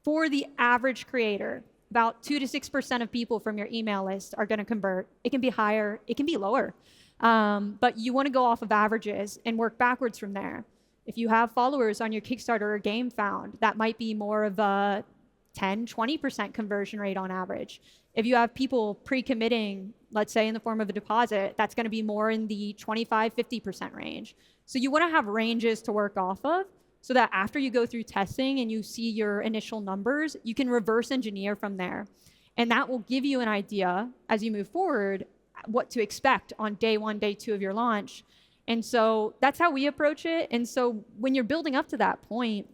for the average creator, about 2 to 6% of people from your email list are going to convert. It can be higher, it can be lower. But you want to go off of averages and work backwards from there. If you have followers on your Kickstarter or GameFound, that might be more of a 10, 20% conversion rate on average. If you have people pre-committing, let's say in the form of a deposit, that's going to be more in the 25, 50% range. So you want to have ranges to work off of so that after you go through testing and you see your initial numbers, you can reverse engineer from there. And that will give you an idea as you move forward what to expect on day 1, day 2 of your launch. And so that's how we approach it. And so when you're building up to that point,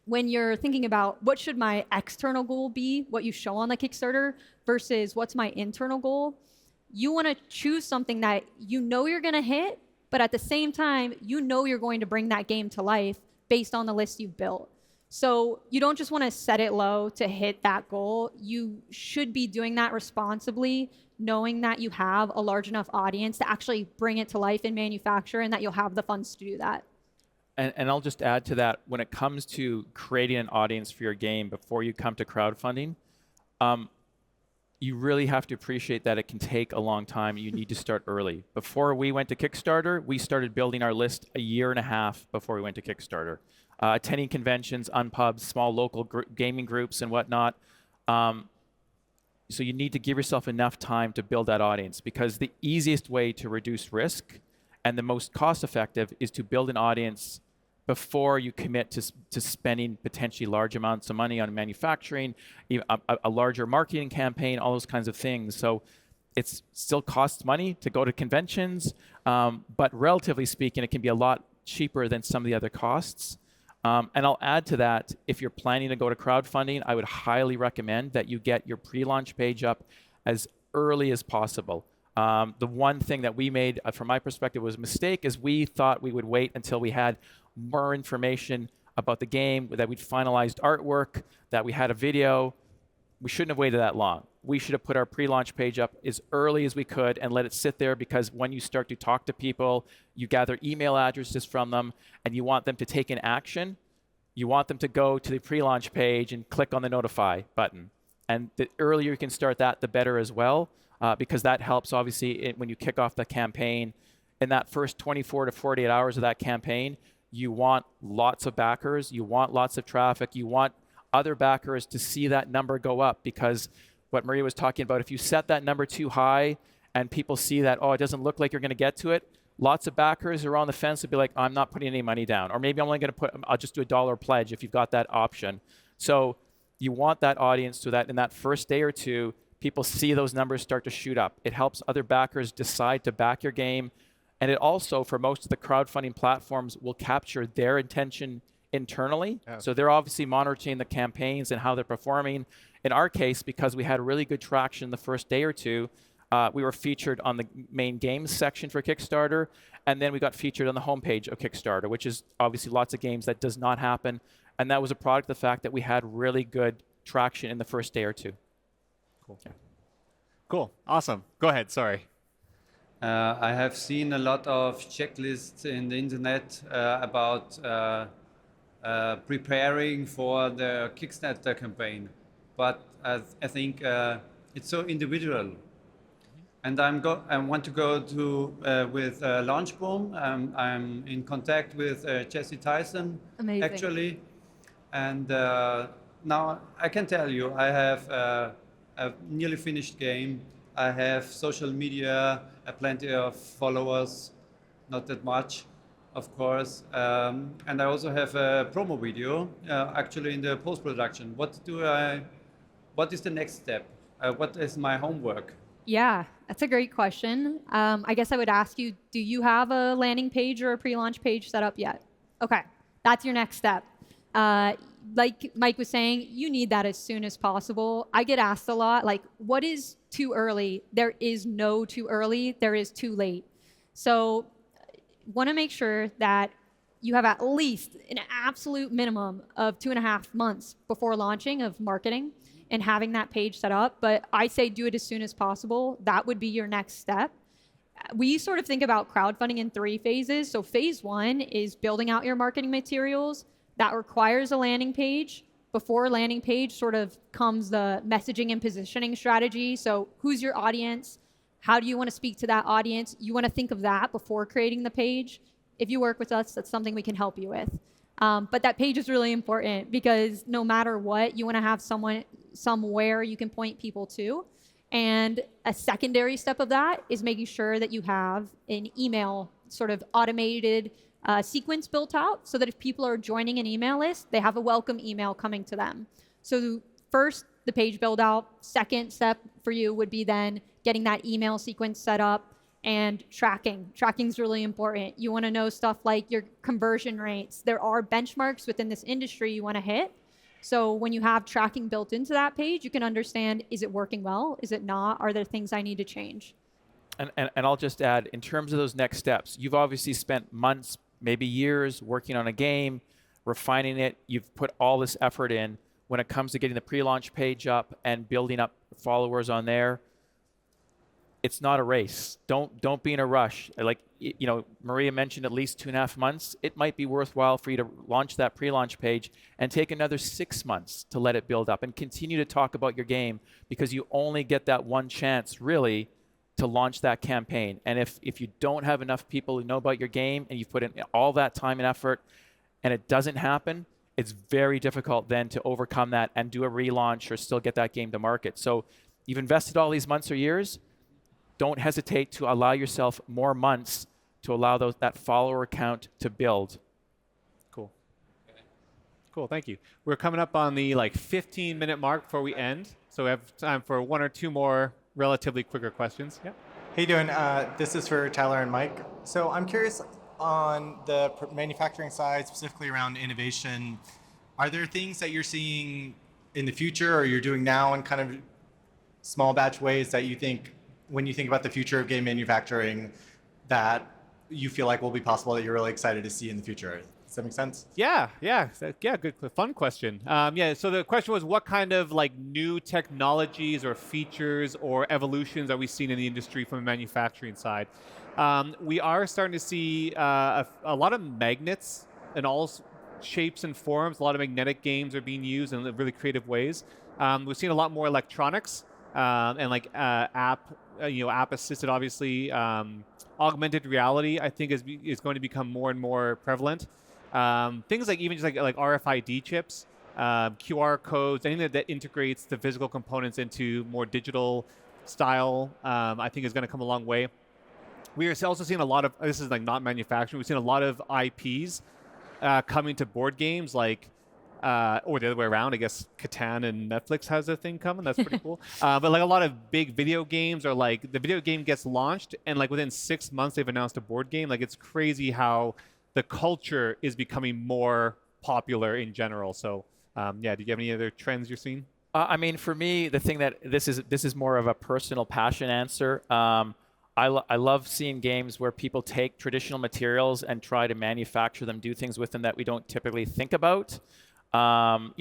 when you're thinking about what should my external goal be, what you show on the Kickstarter versus what's my internal goal, you want to choose something that you know you're going to hit, but at the same time, you know you're going to bring that game to life based on the list you've built. So you don't just want to set it low to hit that goal. You should be doing that responsibly, knowing that you have a large enough audience to actually bring it to life in manufacture and that you'll have the funds to do that. And I'll just add to that, when it comes to creating an audience for your game before you come to crowdfunding, you really have to appreciate that it can take a long time. You need to start early. Before we went to Kickstarter, we started building our list a year and a half before we went to Kickstarter. Attending conventions, unpubs, small local gaming groups and whatnot. So you need to give yourself enough time to build that audience, because the easiest way to reduce risk and the most cost effective is to build an audience before you commit to spending potentially large amounts of money on manufacturing, a larger marketing campaign, all those kinds of things. So it still costs money to go to conventions, but relatively speaking, it can be a lot cheaper than some of the other costs. And I'll add to that, if you're planning to go to crowdfunding, I would highly recommend that you get your pre-launch page up as early as possible. The one thing that we made, from my perspective, was a mistake, is we thought we would wait until we had more information about the game, that we'd finalized artwork, that we had a video. We shouldn't have waited that long. We should have put our pre-launch page up as early as we could and let it sit there, because when you start to talk to people, you gather email addresses from them, and you want them to take an action. You want them to go to the pre-launch page and click on the notify button. And the earlier you can start that, the better as well, because that helps, obviously, when you kick off the campaign. In that first 24 to 48 hours of that campaign, you want lots of backers, you want lots of traffic, you want other backers to see that number go up, because what Maria was talking about, if you set that number too high and people see that, oh, it doesn't look like you're going to get to it, lots of backers are on the fence to be like, I'm not putting any money down. Or maybe I'm only going to I'll just do $1 pledge if you've got that option. So you want that audience so that in that first day or two, people see those numbers start to shoot up. It helps other backers decide to back your game. And it also, for most of the crowdfunding platforms, will capture their intention internally. Yeah. So they're obviously monitoring the campaigns and how they're performing. In our case, because we had really good traction the first day or two, we were featured on the main games section for Kickstarter, and then we got featured on the homepage of Kickstarter, which is obviously lots of games that does not happen. And that was a product of the fact that we had really good traction in the first day or two. Cool. Yeah. Cool. Awesome. Go ahead. Sorry. I have seen a lot of checklists in the internet about preparing for the Kickstarter campaign, but I think it's so individual. And I want to go to with Launchboom. I'm in contact with Jesse Tyson. Amazing. Actually, and now I can tell you I have a nearly finished game. I have social media, plenty of followers, not that much, of course. And I also have a promo video, actually in the post-production. What is the next step? What is my homework? Yeah, that's a great question. I guess I would ask you, do you have a landing page or a pre-launch page set up yet? Okay, that's your next step. Like Mike was saying, you need that as soon as possible. I get asked a lot, like, what is too early? There is no too early, there is too late. So want to make sure that you have at least an absolute minimum of 2.5 months before launching of marketing and having that page set up. But I say do it as soon as possible. That would be your next step. We sort of think about crowdfunding in 3 phases. So phase 1 is building out your marketing materials. That requires a landing page. Before landing page sort of comes the messaging and positioning strategy. So who's your audience? How do you want to speak to that audience? You want to think of that before creating the page. If you work with us, that's something we can help you with. But that page is really important because no matter what, you want to have somewhere you can point people to. And a secondary step of that is making sure that you have an email sort of automated sequence built out so that if people are joining an email list, they have a welcome email coming to them. So first, the page build out. Second step for you would be then getting that email sequence set up and tracking. Tracking is really important. You want to know stuff like your conversion rates. There are benchmarks within this industry you want to hit. So when you have tracking built into that page, you can understand, is it working well? Is it not? Are there things I need to change? And I'll just add, in terms of those next steps, you've obviously spent months, maybe years, working on a game, refining it. You've put all this effort in. When it comes to getting the pre-launch page up and building up followers on there, it's not a race. Don't be in a rush. Like, you know, Maria mentioned at least 2.5 months. It might be worthwhile for you to launch that pre-launch page and take another 6 months to let it build up and continue to talk about your game, because you only get that one chance really to launch that campaign. And if you don't have enough people who know about your game and you've put in all that time and effort and it doesn't happen, it's very difficult then to overcome that and do a relaunch or still get that game to market. So you've invested all these months or years. Don't hesitate to allow yourself more months to allow that follower count to build. Cool. Cool, thank you. We're coming up on the 15-minute mark before we end. So we have time for 1 or 2 more relatively quicker questions. Yeah. Hey, doing? This is for Tyler and Mike. So I'm curious on the manufacturing side, specifically around innovation. Are there things that you're seeing in the future or you're doing now in kind of small batch ways that you think, when you think about the future of game manufacturing, that you feel like will be possible, that you're really excited to see in the future? Does that make sense? Yeah, good, fun question. So the question was, what kind of new technologies or features or evolutions are we seeing in the industry from the manufacturing side? We are starting to see a lot of magnets in all shapes and forms. A lot of magnetic games are being used in really creative ways. We've seen a lot more electronics and app-assisted, obviously. Augmented reality, I think, is going to become more and more prevalent. Things like even just like RFID chips, QR codes, anything that integrates the physical components into more digital style, I think is going to come a long way. We are also seeing a lot of, this is not manufacturing, we've seen a lot of IPs coming to board games, or the other way around. I guess Catan and Netflix has a thing coming. That's pretty cool. But a lot of big video games, or the video game gets launched and within 6 months they've announced a board game. It's crazy how the culture is becoming more popular in general. So do you have any other trends you're seeing? For me, the thing that this is more of a personal passion answer. I love seeing games where people take traditional materials and try to manufacture them, do things with them that we don't typically think about. I'll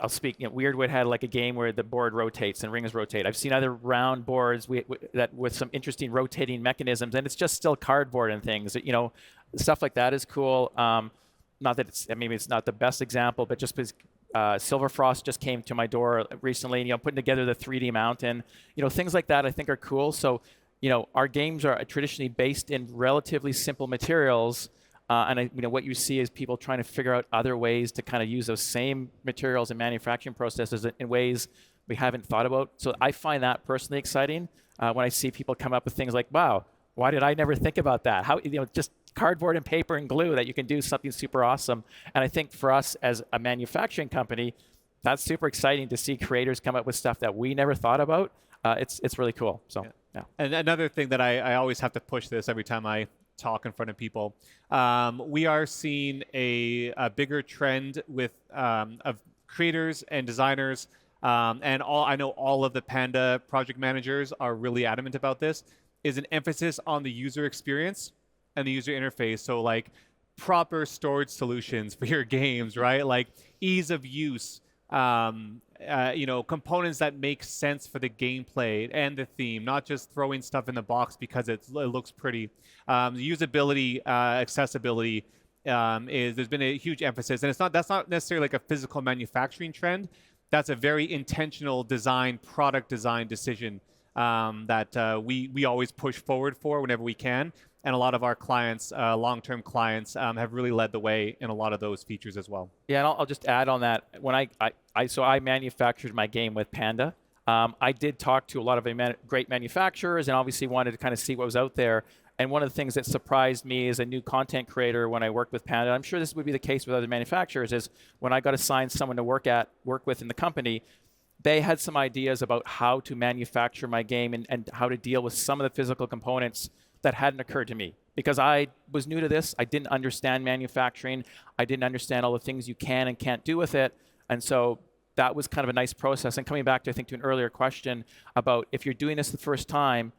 speak. Weirdwood had a game where the board rotates and rings rotate. I've seen other round boards with some interesting rotating mechanisms, and it's just still cardboard and things. Stuff like that is cool. Not that it's not the best example, but just because Silver Frost just came to my door recently, putting together the 3D mountain, things like that I think are cool. So, our games are traditionally based in relatively simple materials. What you see is people trying to figure out other ways to kind of use those same materials and manufacturing processes in ways we haven't thought about. So I find that personally exciting when I see people come up with things like, wow, why did I never think about that? How, just cardboard and paper and glue that you can do something super awesome. And I think for us as a manufacturing company, that's super exciting to see creators come up with stuff that we never thought about. It's really cool. So yeah. And another thing that I always have to push this every time I talk in front of people, we are seeing a bigger trend with of creators and designers, and I know all of the Panda project managers are really adamant about this, is an emphasis on the user experience and the user interface. So like proper storage solutions for your games, right? Like ease of use, components that make sense for the gameplay and the theme, not just throwing stuff in the box because it looks pretty. Usability, accessibility there's been a huge emphasis, and that's not necessarily like a physical manufacturing trend. That's a very intentional product design decision that we always push forward for whenever we can. And a lot of our clients, long-term clients, have really led the way in a lot of those features as well. Yeah, and I'll just add on that. When I manufactured my game with Panda. I did talk to a lot of great manufacturers, and obviously wanted to kind of see what was out there. And one of the things that surprised me as a new content creator when I worked with Panda, I'm sure this would be the case with other manufacturers, is when I got assigned someone to work with in the company, they had some ideas about how to manufacture my game and how to deal with some of the physical components that hadn't occurred to me. Because I was new to this, I didn't understand manufacturing, I didn't understand all the things you can and can't do with it. And so that was kind of a nice process. And coming back to, I think, to an earlier question about if you're doing this the first time,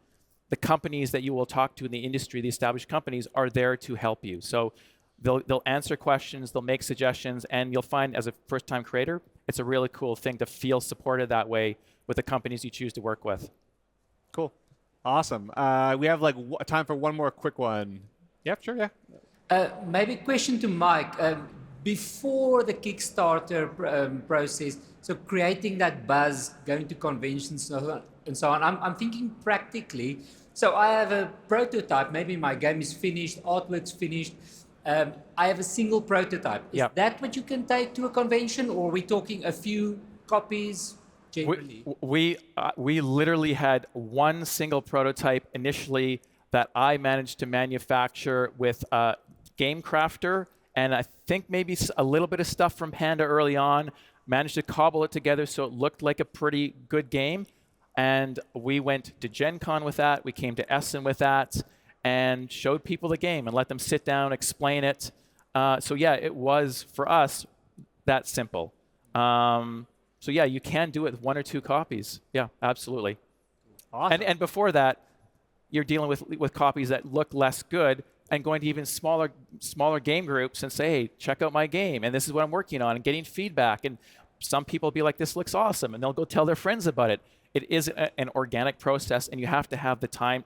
the companies that you will talk to in the industry, the established companies, are there to help you. So they'll answer questions, they'll make suggestions, and you'll find as a first-time creator, it's a really cool thing to feel supported that way with the companies you choose to work with. Cool. Awesome. We have like time for one more quick one. Yep, sure, yeah. Maybe a question to Mike. Before the Kickstarter process, so creating that buzz, going to conventions and so on, I'm thinking practically. So I have a prototype, maybe my game is finished, artwork's finished. I have a single prototype. Is that what you can take to a convention, or are we talking a few copies generally? We literally had one single prototype initially that I managed to manufacture with Game Crafter, and I think maybe a little bit of stuff from Panda early on, managed to cobble it together so it looked like a pretty good game. And we went to Gen Con with that, we came to Essen with that, and showed people the game and let them sit down, explain it. So yeah, it was, for us, that simple. So yeah, you can do it with one or two copies. Yeah, absolutely. Awesome. And before that, you're dealing with copies that look less good, and going to even smaller game groups and say, hey, check out my game, and this is what I'm working on, and getting feedback. And some people will be like, this looks awesome, and they'll go tell their friends about it. It is an organic process, and you have to have the time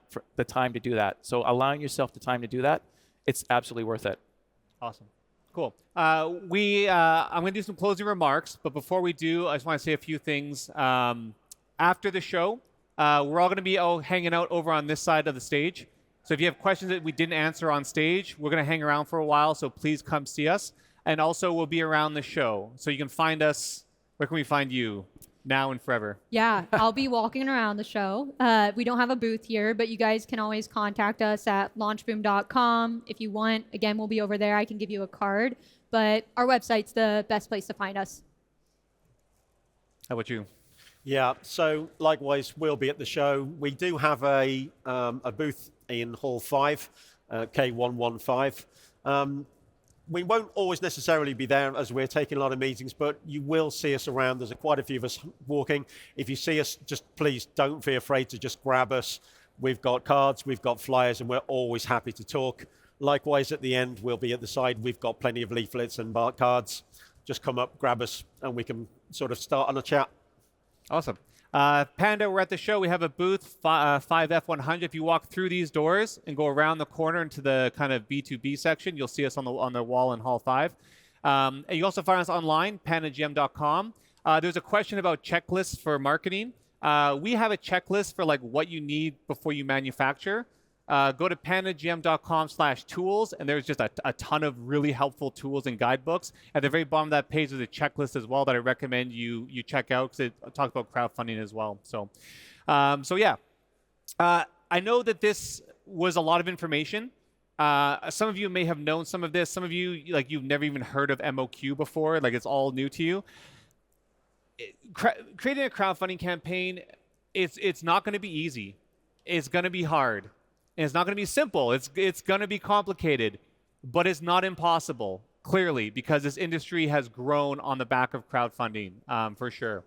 to do that. So allowing yourself the time to do that, it's absolutely worth it. Awesome. Cool. I'm going to do some closing remarks, but before we do, I just want to say a few things. After the show, we're all going to be hanging out over on this side of the stage. So if you have questions that we didn't answer on stage, we're going to hang around for a while, so please come see us. And also, we'll be around the show. So you can find us. Where can we find you? Now and forever. Yeah, I'll be walking around the show. We don't have a booth here, but you guys can always contact us at launchboom.com if you want. Again, we'll be over there. I can give you a card, but our website's the best place to find us. How about you? Yeah, so likewise, we'll be at the show. We do have a booth in Hall 5, K115. We won't always necessarily be there as we're taking a lot of meetings, but you will see us around. There's quite a few of us walking. If you see us, just please don't be afraid to just grab us. We've got cards, we've got flyers, and we're always happy to talk. Likewise, at the end, we'll be at the side. We've got plenty of leaflets and bar cards. Just come up, grab us, and we can sort of start on a chat. Awesome. Panda, we're at the show. We have a booth, 5F100. If you walk through these doors and go around the corner into the kind of B2B section, you'll see us on the wall in Hall 5. And you also find us online, pandagm.com. There's a question about checklists for marketing. We have a checklist for like what you need before you manufacture. Go to pandagm.com/tools, and there's just a ton of really helpful tools and guidebooks. At the very bottom of that page, there's a checklist as well that I recommend you check out, because it talks about crowdfunding as well. So yeah. I know that this was a lot of information. Some of you may have known some of this. Some of you, like, you've never even heard of MOQ before. Like, it's all new to you. creating a crowdfunding campaign, it's not going to be easy. It's going to be hard. And it's not going to be simple. It's going to be complicated, but it's not impossible, clearly, because this industry has grown on the back of crowdfunding, for sure.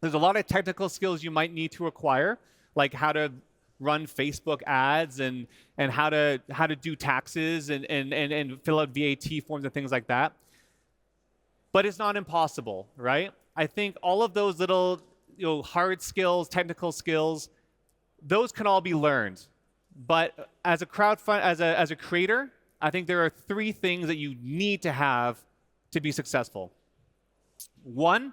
There's a lot of technical skills you might need to acquire, like how to run Facebook ads and how to do taxes and fill out VAT forms and things like that. But it's not impossible, right? I think all of those little hard skills, technical skills, those can all be learned. But as a as a creator, I think there are 3 things that you need to have to be successful. 1,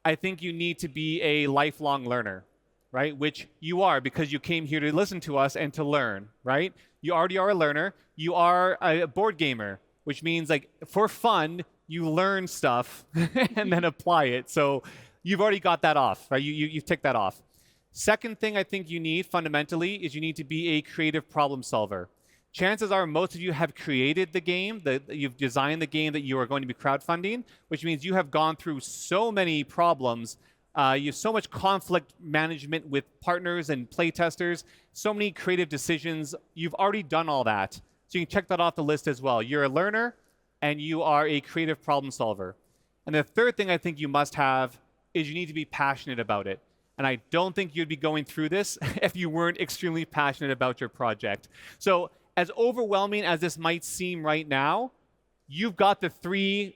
I think you need to be a lifelong learner, right? Which you are, because you came here to listen to us and to learn, right? You already are a learner. You are a board gamer, which means like for fun, you learn stuff and then apply it. So you've already got that off, right? You've ticked that off. Second thing I think you need fundamentally is you need to be a creative problem solver. Chances are most of you have created the game, you've designed the game that you are going to be crowdfunding, which means you have gone through so many problems. You have so much conflict management with partners and playtesters, so many creative decisions. You've already done all that. So you can check that off the list as well. You're a learner and you are a creative problem solver. And the third thing I think you must have is you need to be passionate about it. And I don't think you'd be going through this if you weren't extremely passionate about your project. So as overwhelming as this might seem right now, you've got the 3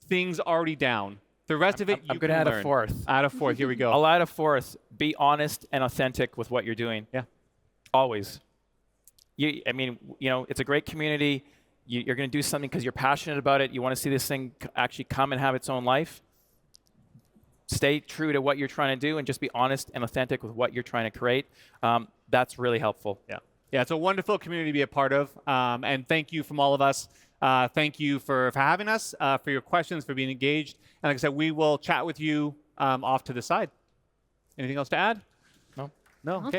things already down. The rest of it, I'm going to add a fourth. Add a fourth. Here we go. I'll add a fourth. Be honest and authentic with what you're doing. Yeah. Always. It's a great community. You're going to do something because you're passionate about it. You want to see this thing actually come and have its own life. Stay true to what you're trying to do and just be honest and authentic with what you're trying to create. That's really helpful. Yeah. Yeah, it's a wonderful community to be a part of. And thank you from all of us. Thank you for having us, for your questions, for being engaged. And like I said, we will chat with you off to the side. Anything else to add? No. No? Okay.